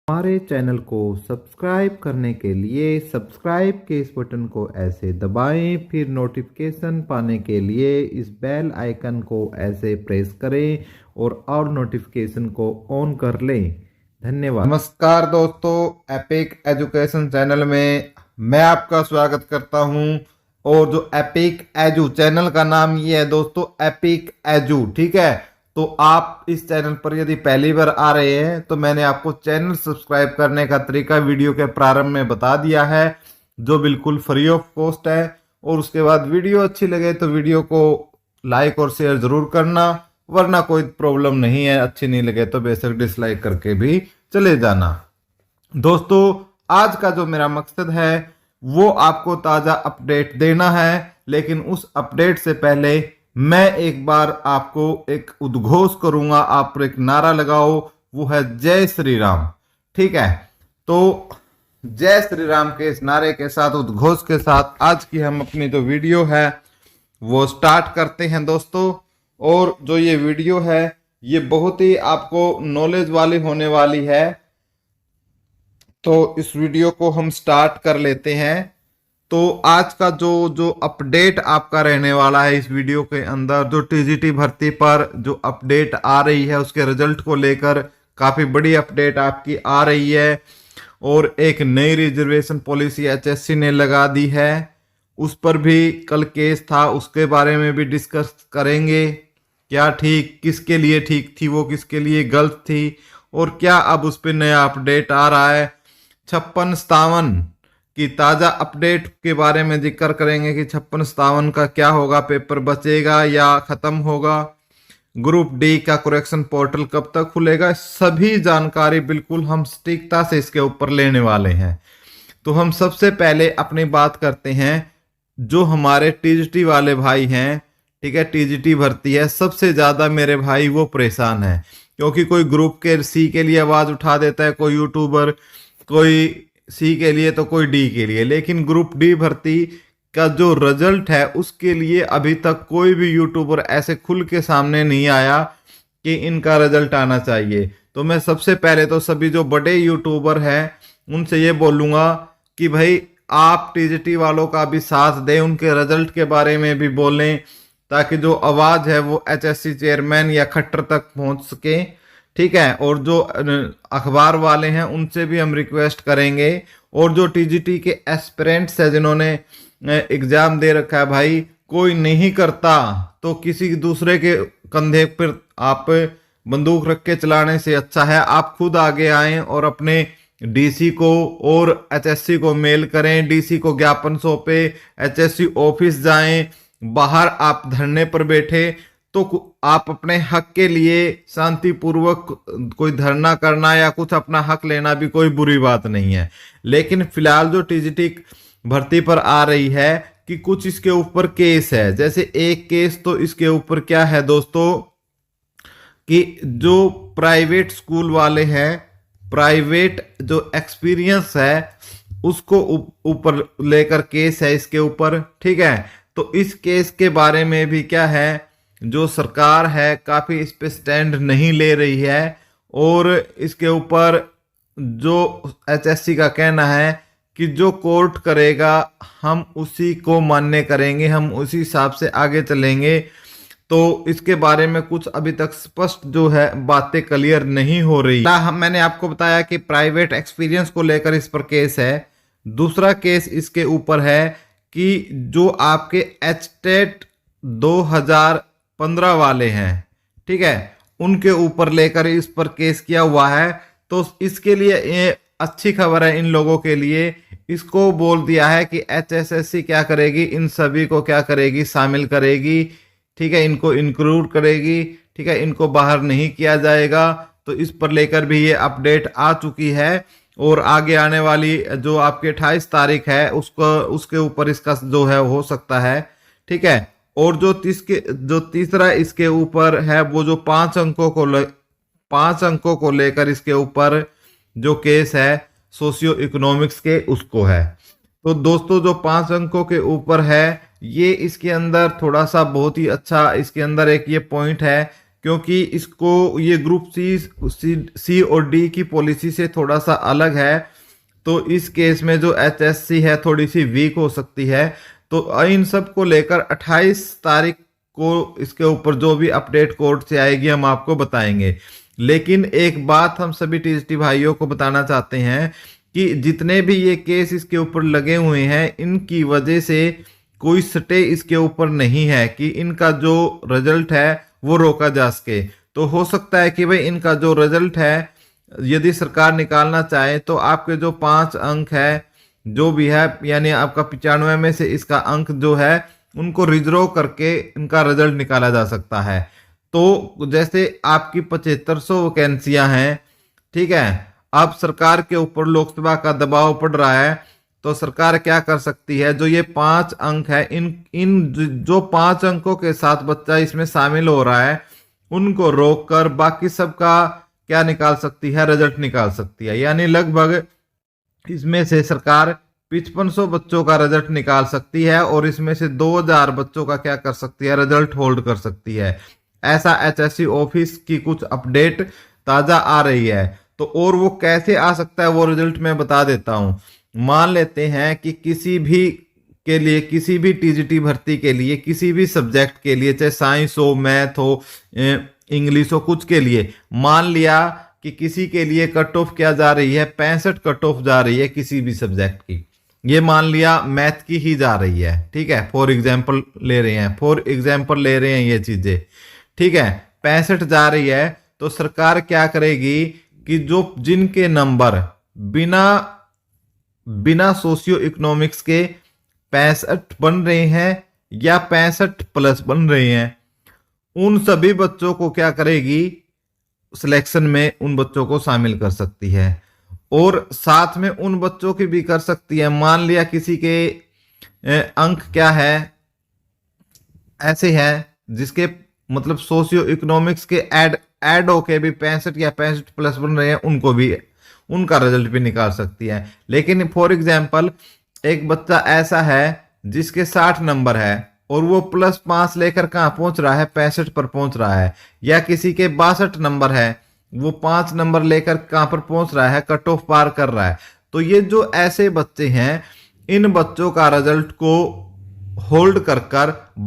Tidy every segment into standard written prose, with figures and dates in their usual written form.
हमारे चैनल को सब्सक्राइब करने के लिए सब्सक्राइब के इस बटन को ऐसे दबाएं, फिर नोटिफिकेशन पाने के लिए इस बेल आइकन को ऐसे प्रेस करें और नोटिफिकेशन को ऑन कर लें। धन्यवाद। नमस्कार दोस्तों, एपिक एजुकेशन चैनल में मैं आपका स्वागत करता हूं। और जो एपिक एजू चैनल का नाम ये है दोस्तों, एपिक एजू, ठीक है। तो आप इस चैनल पर यदि पहली बार आ रहे हैं तो मैंने आपको चैनल सब्सक्राइब करने का तरीका वीडियो के प्रारंभ में बता दिया है, जो बिल्कुल फ्री ऑफ कॉस्ट है। और उसके बाद वीडियो अच्छी लगे तो वीडियो को लाइक और शेयर जरूर करना, वरना कोई प्रॉब्लम नहीं है। अच्छी नहीं लगे तो बेशक डिसलाइक करके भी चले जाना। दोस्तों, आज का जो मेरा मकसद है वो आपको ताज़ा अपडेट देना है, लेकिन उस अपडेट से पहले मैं एक बार आपको एक उद्घोष करूंगा। आप एक नारा लगाओ, वो है जय श्री राम, ठीक है। तो जय श्री राम के इस नारे के साथ, उद्घोष के साथ आज की हम अपनी जो वीडियो है वो स्टार्ट करते हैं दोस्तों। और जो ये वीडियो है ये बहुत ही आपको नॉलेज वाली होने वाली है, तो इस वीडियो को हम स्टार्ट कर लेते हैं। तो आज का जो अपडेट आपका रहने वाला है इस वीडियो के अंदर, जो टीजीटी भर्ती पर जो अपडेट आ रही है उसके रिजल्ट को लेकर काफ़ी बड़ी अपडेट आपकी आ रही है। और एक नई रिजर्वेशन पॉलिसी एचएससी ने लगा दी है, उस पर भी कल केस था, उसके बारे में भी डिस्कस करेंगे। क्या ठीक, किसके लिए ठीक थी वो, किसके लिए गलत थी, और क्या अब उस पर नया अपडेट आ रहा है। 56-57 की ताज़ा अपडेट के बारे में जिक्र करेंगे कि 56-57 का क्या होगा, पेपर बचेगा या ख़त्म होगा, ग्रुप डी का करेक्शन पोर्टल कब तक खुलेगा, सभी जानकारी बिल्कुल हम सटीकता से इसके ऊपर लेने वाले हैं। तो हम सबसे पहले अपनी बात करते हैं जो हमारे टीजीटी वाले भाई हैं, ठीक है। टीजीटी भर्ती है, सबसे ज़्यादा मेरे भाई वो परेशान है, क्योंकि कोई ग्रुप के सी के लिए आवाज़ उठा देता है, कोई यूट्यूबर, कोई सी के लिए तो कोई डी के लिए, लेकिन ग्रुप डी भर्ती का जो रिजल्ट है उसके लिए अभी तक कोई भी यूट्यूबर ऐसे खुल के सामने नहीं आया कि इनका रिजल्ट आना चाहिए। तो मैं सबसे पहले तो सभी जो बड़े यूट्यूबर हैं उनसे ये बोलूँगा कि भाई आप टीजीटी वालों का भी साथ दें, उनके रिजल्ट के बारे में भी बोलें, ताकि जो आवाज़ है वो एचएससी चेयरमैन या खट्टर तक पहुँच सके, ठीक है। और जो अखबार वाले हैं उनसे भी हम रिक्वेस्ट करेंगे, और जो टीजीटी के एस्पिरेंट्स हैं जिन्होंने एग्जाम दे रखा है, भाई कोई नहीं करता तो किसी दूसरे के कंधे पर आप बंदूक रख के चलाने से अच्छा है आप खुद आगे आएं और अपने डीसी को और एचएससी को मेल करें, डीसी को ज्ञापन सौंपे, एचएससी ऑफिस जाएं, बाहर आप धरने पर बैठे तो आप अपने हक के लिए शांतिपूर्वक कोई धरना करना या कुछ अपना हक लेना भी कोई बुरी बात नहीं है। लेकिन फिलहाल जो टीजीटी भर्ती पर आ रही है कि कुछ इसके ऊपर केस है, जैसे एक केस तो इसके ऊपर क्या है दोस्तों कि जो प्राइवेट स्कूल वाले हैं, प्राइवेट जो एक्सपीरियंस है उसको ऊपर लेकर केस है इसके ऊपर, ठीक है। तो इस केस के बारे में भी क्या है, जो सरकार है काफ़ी इस पे स्टैंड नहीं ले रही है, और इसके ऊपर जो एचएससी का कहना है कि जो कोर्ट करेगा हम उसी को मान्य करेंगे, हम उसी हिसाब से आगे चलेंगे। तो इसके बारे में कुछ अभी तक स्पष्ट जो है बातें क्लियर नहीं हो रही। मैंने आपको बताया कि प्राइवेट एक्सपीरियंस को लेकर इस पर केस है। दूसरा केस इसके ऊपर है कि जो आपके एचटेट 2015 वाले हैं, ठीक है, उनके ऊपर लेकर इस पर केस किया हुआ है। तो इसके लिए ये अच्छी खबर है इन लोगों के लिए, इसको बोल दिया है कि एचएसएससी क्या करेगी, इन सभी को क्या करेगी, शामिल करेगी, ठीक है, इनको इंक्लूड करेगी, ठीक है, इनको बाहर नहीं किया जाएगा। तो इस पर लेकर भी ये अपडेट आ चुकी है, और आगे आने वाली जो आपकी 28 तारीख है उसके ऊपर इसका जो है हो सकता है, ठीक है। और जो तीसरा इसके ऊपर है वो जो 5 अंकों को लेकर इसके ऊपर जो केस है सोशियो इकोनॉमिक्स के, उसको है। तो दोस्तों जो 5 अंकों के ऊपर है, ये इसके अंदर थोड़ा सा बहुत ही अच्छा, इसके अंदर एक ये पॉइंट है क्योंकि इसको ये ग्रुप सी और डी की पॉलिसी से थोड़ा सा अलग है। तो इस केस में जो HSC है थोड़ी सी वीक हो सकती है। तो इन सब को लेकर 28 तारीख को इसके ऊपर जो भी अपडेट कोर्ट से आएगी हम आपको बताएंगे। लेकिन एक बात हम सभी टीजीटी भाइयों को बताना चाहते हैं कि जितने भी ये केस इसके ऊपर लगे हुए हैं, इनकी वजह से कोई स्टे इसके ऊपर नहीं है कि इनका जो रिजल्ट है वो रोका जा सके। तो हो सकता है कि भाई इनका जो रिजल्ट है यदि सरकार निकालना चाहे तो आपके जो 5 अंक है जो भी है, यानी आपका 95 में से इसका अंक जो है उनको रिजर्व करके इनका रिजल्ट निकाला जा सकता है। तो जैसे आपकी 7500 वैकेंसियां हैं, ठीक है, अब सरकार के ऊपर लोकसभा का दबाव पड़ रहा है, तो सरकार क्या कर सकती है, जो ये 5 अंक है इन जो 5 अंकों के साथ बच्चा इसमें शामिल हो रहा है उनको रोक कर बाकी सबका क्या निकाल सकती है, रिजल्ट निकाल सकती है। यानी लगभग इसमें से सरकार 5500 बच्चों का रिजल्ट निकाल सकती है और इसमें से 2000 बच्चों का क्या कर सकती है, रिजल्ट होल्ड कर सकती है। ऐसा HSC ऑफिस की कुछ अपडेट ताजा आ रही है। तो और वो कैसे आ सकता है वो रिजल्ट मैं बता देता हूं। मान लेते हैं कि किसी भी के लिए, किसी भी टीजीटी भर्ती के लिए, किसी भी सब्जेक्ट के लिए, चाहे साइंस हो, मैथ हो, इंग्लिश हो, कुछ के लिए मान लिया कि किसी के लिए कट ऑफ क्या जा रही है, 65 कट ऑफ जा रही है किसी भी सब्जेक्ट की। ये मान लिया मैथ की ही जा रही है, ठीक है, फॉर एग्जाम्पल ले रहे हैं ये चीजें, ठीक है, 65 जा रही है। तो सरकार क्या करेगी कि जो जिनके नंबर बिना सोशियो इकोनॉमिक्स के 65 बन रहे हैं या 65 प्लस बन रहे हैं, उन सभी बच्चों को क्या करेगी, सिलेक्शन में उन बच्चों को शामिल कर सकती है। और साथ में उन बच्चों की भी कर सकती है, मान लिया किसी के अंक क्या है, ऐसे है जिसके मतलब सोशियो इकोनॉमिक्स के ऐड होके भी 65 या 65 प्लस बन रहे हैं, उनको भी उनका रिजल्ट भी निकाल सकती है। लेकिन फॉर एग्जाम्पल एक बच्चा ऐसा है जिसके 60 नंबर है और वो +5 लेकर कहाँ पहुंच रहा है, 65 पर पहुंच रहा है, या किसी के 62 नंबर है वो 5 नंबर लेकर कहाँ पर पहुंच रहा है, कट ऑफ पार कर रहा है। तो ये जो ऐसे बच्चे हैं, इन बच्चों का रिजल्ट को होल्ड कर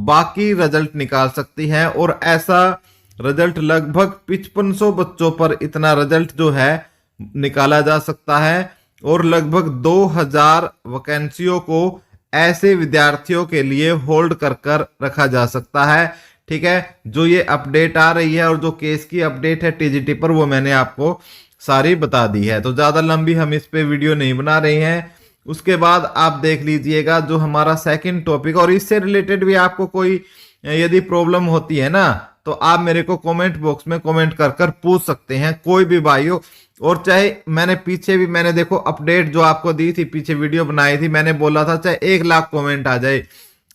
बाकी रिजल्ट निकाल सकती है। और ऐसा रिजल्ट लगभग 5500 बच्चों पर इतना रिजल्ट जो है निकाला जा सकता है। और लगभग 2000 वैकेंसियों को ऐसे विद्यार्थियों के लिए होल्ड कर रखा जा सकता है, ठीक है। जो ये अपडेट आ रही है और जो केस की अपडेट है टीजीटी पर, वो मैंने आपको सारी बता दी है। तो ज्यादा लंबी हम इस पे वीडियो नहीं बना रहे हैं। उसके बाद आप देख लीजिएगा जो हमारा सेकंड टॉपिक, और इससे रिलेटेड भी आपको कोई यदि प्रॉब्लम होती है ना, तो आप मेरे को कमेंट बॉक्स में कमेंट कर पूछ सकते हैं, कोई भी भाई हो। और चाहे मैंने देखो अपडेट जो आपको दी थी, पीछे वीडियो बनाई थी, मैंने बोला था चाहे 1 लाख कमेंट आ जाए,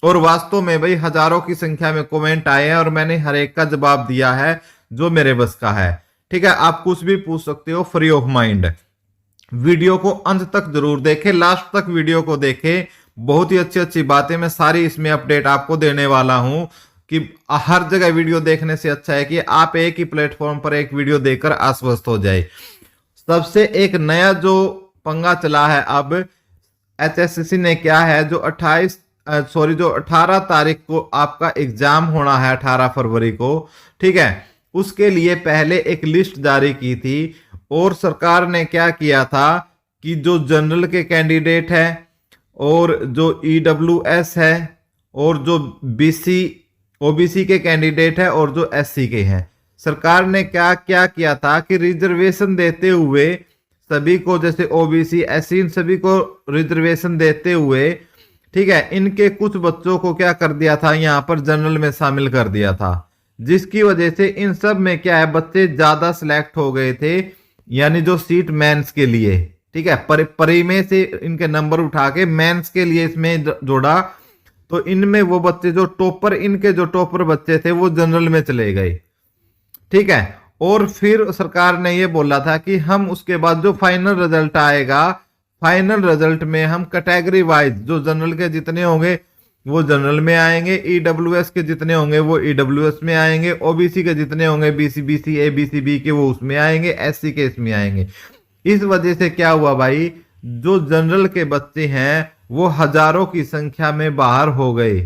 और वास्तव में भाई हजारों की संख्या में कमेंट आए हैं और मैंने हर एक का जवाब दिया है जो मेरे बस का है, ठीक है। आप कुछ भी पूछ सकते हो फ्री ऑफ माइंड। वीडियो को अंत तक जरूर देखें, लास्ट तक वीडियो को देखें, बहुत ही अच्छी अच्छी बातें मैं सारी इसमें अपडेट आपको देने वाला हूं। कि हर जगह वीडियो देखने से अच्छा है कि आप एक ही प्लेटफॉर्म पर एक वीडियो देखकर आश्वस्त हो जाए। सबसे एक नया जो पंगा चला है अब, HSCC ने क्या है, जो 18 तारीख को आपका एग्जाम होना है, 18 फरवरी को, ठीक है, उसके लिए पहले एक लिस्ट जारी की थी। और सरकार ने क्या किया था कि जो जनरल के कैंडिडेट है और जो EWS है और जो OBC के कैंडिडेट है और जो SC के हैं, सरकार ने क्या किया था कि रिजर्वेशन देते हुए सभी को, जैसे OBC SC इन सभी को रिजर्वेशन देते हुए, ठीक है, इनके कुछ बच्चों को क्या कर दिया था, यहाँ पर जनरल में शामिल कर दिया था, जिसकी वजह से इन सब में क्या है, बच्चे ज्यादा सिलेक्ट हो गए थे। यानी जो सीट मेंस के लिए, ठीक है, परी में से इनके नंबर उठा के मेंस के लिए इसमें जोड़ा, तो इनमें वो बच्चे जो टॉपर, इनके जो टॉपर बच्चे थे वो जनरल में चले गए, ठीक है। और फिर सरकार ने ये बोला था कि हम उसके बाद जो फाइनल रिजल्ट आएगा, फाइनल रिजल्ट में हम कैटेगरी वाइज जो जनरल के जितने होंगे वो जनरल में आएंगे, ईडब्ल्यूएस के जितने होंगे वो ईडब्ल्यूएस में आएंगे, ओबीसी के जितने होंगे BC BC A BC B के वो उसमें आएंगे, एससी के इसमें आएंगे। इस वजह से क्या हुआ भाई, जो जनरल के बच्चे हैं वो हजारों की संख्या में बाहर हो गए।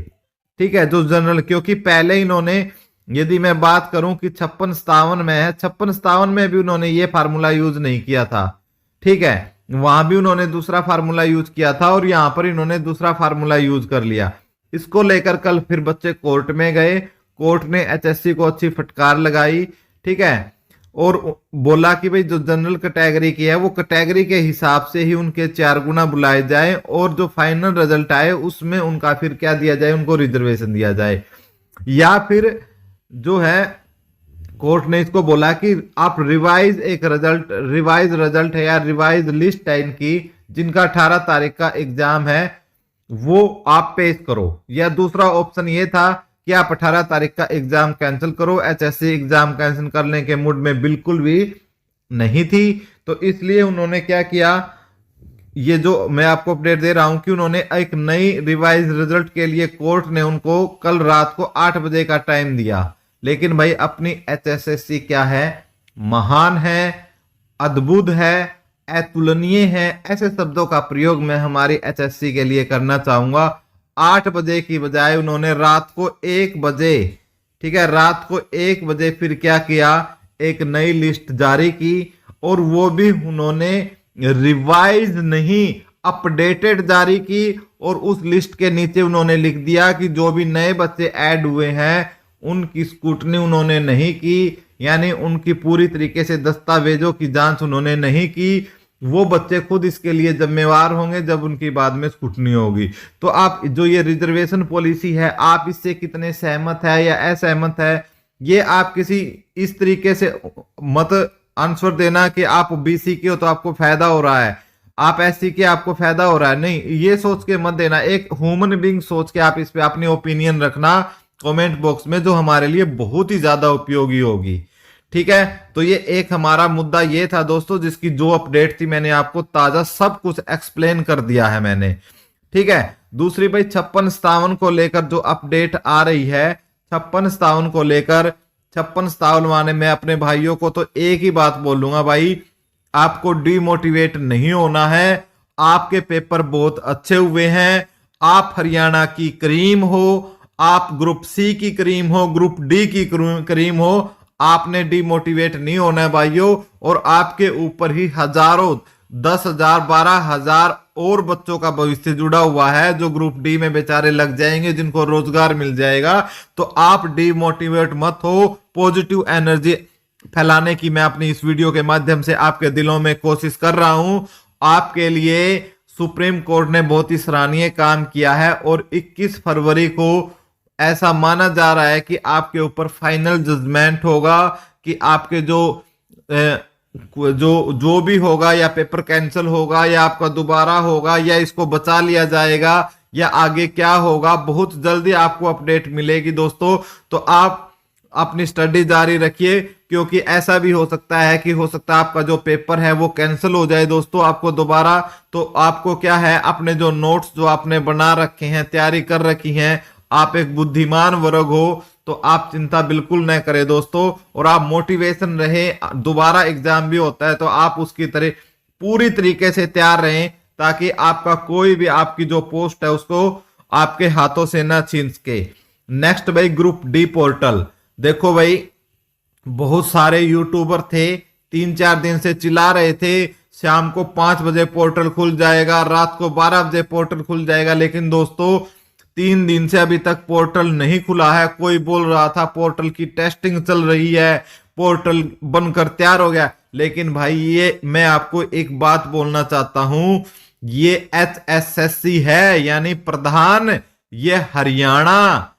ठीक है, जो जनरल, क्योंकि पहले इन्होंने, यदि मैं बात करूं कि 56-57 में है, 56-57 में भी उन्होंने ये फार्मूला यूज नहीं किया था। ठीक है, वहां भी उन्होंने दूसरा फार्मूला यूज किया था और यहां पर इन्होंने दूसरा फार्मूला यूज कर लिया। इसको लेकर कल फिर बच्चे कोर्ट में गए, कोर्ट ने एचएससी को अच्छी फटकार लगाई। ठीक है, और बोला कि भाई जो जनरल कैटेगरी की है वो कैटेगरी के हिसाब से ही उनके 4 गुना बुलाए जाए और जो फाइनल रिजल्ट आए उसमें उनका फिर क्या दिया जाए, उनको रिजर्वेशन दिया जाए। या फिर जो है कोर्ट ने इसको बोला कि आप रिवाइज रिजल्ट है या रिवाइज लिस्ट है इनकी, जिनका 18 तारीख का एग्जाम है, वो आप पेश करो। या दूसरा ऑप्शन ये था कि आप 18 तारीख का एग्जाम कैंसिल करो। एचएससी एग्जाम कैंसिल करने के मूड में बिल्कुल भी नहीं थी, तो इसलिए उन्होंने क्या किया, ये जो मैं आपको अपडेट दे रहा हूं कि उन्होंने एक नई रिवाइज रिजल्ट के लिए कोर्ट ने उनको कल रात को 8 बजे का टाइम दिया। लेकिन भाई अपनी एचएसएससी क्या है, महान है, अद्भुत है, अतुलनीय है, ऐसे शब्दों का प्रयोग मैं हमारी एचएससी के लिए करना चाहूंगा। 8 बजे की बजाय उन्होंने रात को 1 बजे, ठीक है, रात को 1 बजे फिर क्या किया, एक नई लिस्ट जारी की, और वो भी उन्होंने रिवाइज नहीं अपडेटेड जारी की। और उस लिस्ट के नीचे उन्होंने लिख दिया कि जो भी नए बच्चे ऐड हुए हैं उनकी स्क्रूटनी उन्होंने नहीं की, यानी उनकी पूरी तरीके से दस्तावेजों की जांच उन्होंने नहीं की। वो बच्चे खुद इसके लिए जिम्मेवार होंगे जब उनकी बाद में स्क्रूटनी होगी। तो आप जो ये रिजर्वेशन पॉलिसी है, आप इससे कितने सहमत है या असहमत है, ये आप किसी इस तरीके से मत आंसर देना कि आप बीसी के हो तो आपको फायदा हो रहा है, आप एससी के आपको फायदा हो रहा है, नहीं, ये सोच के मत देना। एक ह्यूमन बीइंग सोच के आप इस पे अपनी ओपिनियन रखना कमेंट बॉक्स में, जो हमारे लिए बहुत ही ज्यादा उपयोगी होगी। ठीक है, तो ये एक हमारा मुद्दा ये था दोस्तों, जिसकी जो अपडेट थी मैंने आपको ताजा सब कुछ एक्सप्लेन कर दिया है मैंने। ठीक है, दूसरी भाई 56-57 को लेकर जो अपडेट आ रही है, 56-57 को लेकर, 56-57 वाले मैं अपने भाइयों को तो एक ही बात बोलूंगा भाई, आपको डिमोटिवेट नहीं होना है। आपके पेपर बहुत अच्छे हुए हैं, आप हरियाणा की क्रीम हो, आप ग्रुप सी की क्रीम हो, ग्रुप डी की क्रीम हो, आपने डिमोटिवेट नहीं होना है भाइयों। और आपके ऊपर ही हजारों, 10,000 12,000 और बच्चों का भविष्य जुड़ा हुआ है जो ग्रुप डी में बेचारे लग जाएंगे, जिनको रोजगार मिल जाएगा। तो आप डिमोटिवेट मत हो, पॉजिटिव एनर्जी फैलाने की मैं अपनी इस वीडियो के माध्यम से आपके दिलों में कोशिश कर रहा हूं। आपके लिए सुप्रीम कोर्ट ने बहुत ही सराहनीय काम किया है और 21 फरवरी को ऐसा माना जा रहा है कि आपके ऊपर फाइनल जजमेंट होगा कि आपके जो भी होगा, या पेपर कैंसिल होगा या आपका दोबारा होगा या इसको बचा लिया जाएगा या आगे क्या होगा, बहुत जल्दी आपको अपडेट मिलेगी दोस्तों। तो आप अपनी स्टडी जारी रखिए, क्योंकि ऐसा भी हो सकता है कि हो सकता है आपका जो पेपर है वो कैंसिल हो जाए दोस्तों, आपको दोबारा। तो आपको क्या है, अपने जो नोट्स जो आपने बना रखे हैं, तैयारी कर रखी हैं, आप एक बुद्धिमान वर्ग हो, तो आप चिंता बिल्कुल न करें दोस्तों, और आप मोटिवेशन रहे। दोबारा एग्जाम भी होता है तो आप उसकी तरह पूरी तरीके से तैयार रहें, ताकि आपका कोई भी आपकी जो पोस्ट है उसको आपके हाथों से ना छीन सके। नेक्स्ट भाई ग्रुप डी पोर्टल, देखो भाई बहुत सारे यूट्यूबर थे, 3-4 दिन से चिल्ला रहे थे शाम को 5 बजे पोर्टल खुल जाएगा, रात को 12 बजे पोर्टल खुल जाएगा, लेकिन दोस्तों 3 दिन से अभी तक पोर्टल नहीं खुला है। कोई बोल रहा था पोर्टल की टेस्टिंग चल रही है, पोर्टल बनकर तैयार हो गया, लेकिन भाई ये मैं आपको एक बात बोलना चाहता हूं, ये एचएसएससी है, यानी प्रधान, ये हरियाणा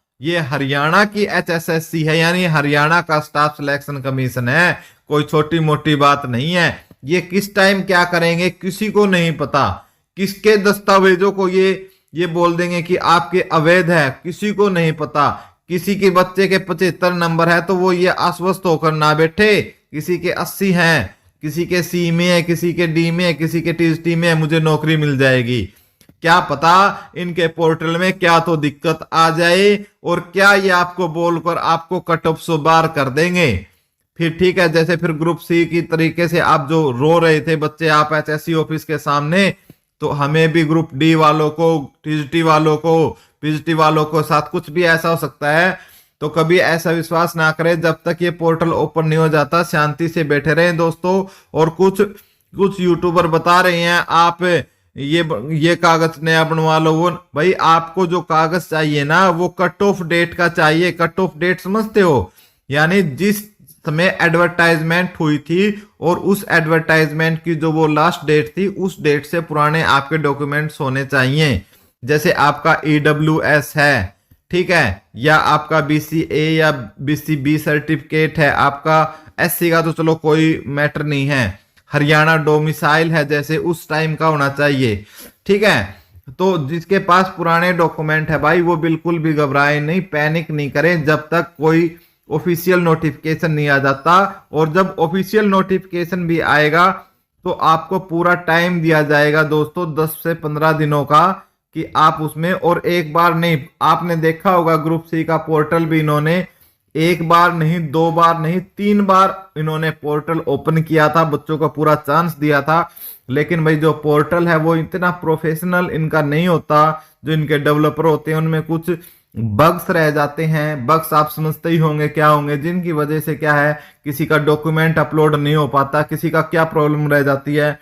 की एचएसएससी है, यानी हरियाणा का स्टाफ सिलेक्शन कमीशन है, कोई छोटी मोटी बात नहीं है। ये किस टाइम क्या करेंगे किसी को नहीं पता, किसके दस्तावेजों को ये बोल देंगे कि आपके अवैध है, किसी को नहीं पता। किसी के बच्चे के 75 नंबर है तो वो ये आश्वस्त होकर ना बैठे, किसी के 80 हैं, किसी के सी में है, किसी के डी में है, किसी के टीएसटी में है, मुझे नौकरी मिल जाएगी। क्या पता इनके पोर्टल में क्या तो दिक्कत आ जाए और क्या ये आपको बोलकर आपको कट ऑफ से बाहर कर देंगे। फिर ठीक है, जैसे फिर ग्रुप सी की तरीके से आप जो रो रहे थे बच्चे आप एचएससी ऑफिस के सामने, तो हमें भी ग्रुप डी वालों को, टीजीटी वालों को, पीजीटी वालों को साथ कुछ भी ऐसा हो सकता है। तो कभी ऐसा विश्वास ना करें, जब तक ये पोर्टल ओपन नहीं हो जाता शांति से बैठे रहें दोस्तों। और कुछ कुछ यूट्यूबर बता रहे हैं आप ये कागज नया बनवा लो, वो भाई आपको जो कागज चाहिए ना वो कट ऑफ डेट का चाहिए। कट ऑफ डेट समझते हो, यानी जिस समय एडवर्टाइजमेंट हुई थी और उस एडवर्टाइजमेंट की जो वो लास्ट डेट थी उस डेट से पुराने आपके डॉक्यूमेंट्स होने चाहिए। जैसे आपका ईडब्ल्यूएस है, ठीक है, या आपका बीसीए या बीसीबी सर्टिफिकेट है, आपका एससी का तो चलो कोई मैटर नहीं है, हरियाणा डोमिसाइल है जैसे उस टाइम का होना चाहिए, ठीक है। तो जिसके पास पुराने डॉक्यूमेंट है भाई वो बिल्कुल भी घबराए नहीं, पैनिक नहीं करें जब तक कोई ऑफिशियल नोटिफिकेशन नहीं आ जाता। और जब ऑफिशियल नोटिफिकेशन भी आएगा तो आपको पूरा टाइम दिया जाएगा दोस्तों, 10 से 15 दिनों का, कि आप उसमें, और एक बार नहीं, आपने देखा होगा ग्रुप सी का पोर्टल भी इन्होंने एक बार नहीं, 2 बार नहीं, 3 बार इन्होंने पोर्टल ओपन किया था, बच्चों को पूरा चांस दिया था। लेकिन भाई जो पोर्टल है वो इतना प्रोफेशनल इनका नहीं होता, जो इनके डेवलपर होते हैं उनमें कुछ बग्स रह जाते हैं। बग्स आप समझते ही होंगे क्या होंगे, जिनकी वजह से क्या है किसी का डॉक्यूमेंट अपलोड नहीं हो पाता, किसी का क्या प्रॉब्लम रह जाती है।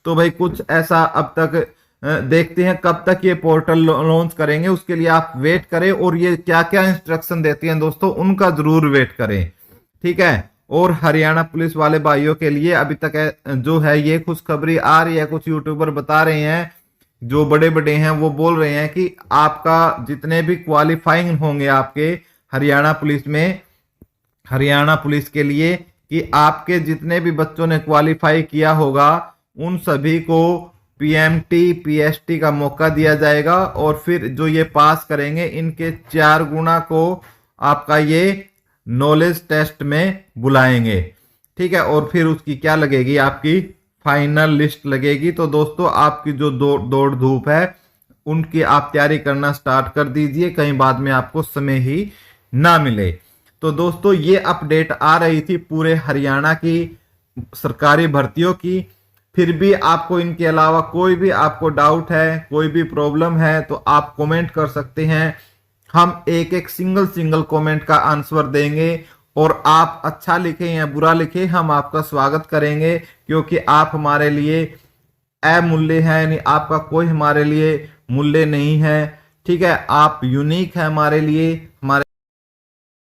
तो भाई कुछ ऐसा अब तक देखते हैं कब तक ये पोर्टल लॉन्च करेंगे, उसके लिए आप वेट करें। और ये क्या क्या इंस्ट्रक्शन देती हैं दोस्तों उनका जरूर वेट करें, ठीक है। और हरियाणा पुलिस वाले भाइयों के लिए अभी तक जो है ये खुशखबरी आ रही है, कुछ यूट्यूबर बता रहे हैं जो बड़े बड़े हैं वो बोल रहे हैं कि आपका जितने भी क्वालिफाइंग होंगे आपके हरियाणा पुलिस में, हरियाणा पुलिस के लिए, कि आपके जितने भी बच्चों ने क्वालिफाई किया होगा उन सभी को पीएमटी पीएसटी का मौका दिया जाएगा। और फिर जो ये पास करेंगे इनके 4 गुना को आपका ये नॉलेज टेस्ट में बुलाएंगे, ठीक है। और फिर उसकी क्या लगेगी, आपकी फाइनल लिस्ट लगेगी। तो दोस्तों आपकी जो दौड़ धूप है उनकी आप तैयारी करना स्टार्ट कर दीजिए, कहीं बाद में आपको समय ही ना मिले। तो दोस्तों ये अपडेट आ रही थी पूरे हरियाणा की सरकारी भर्तियों की। फिर भी आपको इनके अलावा कोई भी आपको डाउट है, कोई भी प्रॉब्लम है तो आप कमेंट कर सकते हैं। हम एक एक सिंगल कमेंट का आंसर देंगे। और आप अच्छा लिखें या बुरा लिखें हम आपका स्वागत करेंगे, क्योंकि आप हमारे लिए अमूल्य है, यानी आपका कोई हमारे लिए मूल्य नहीं है, ठीक है। आप यूनिक है हमारे लिए, हमारे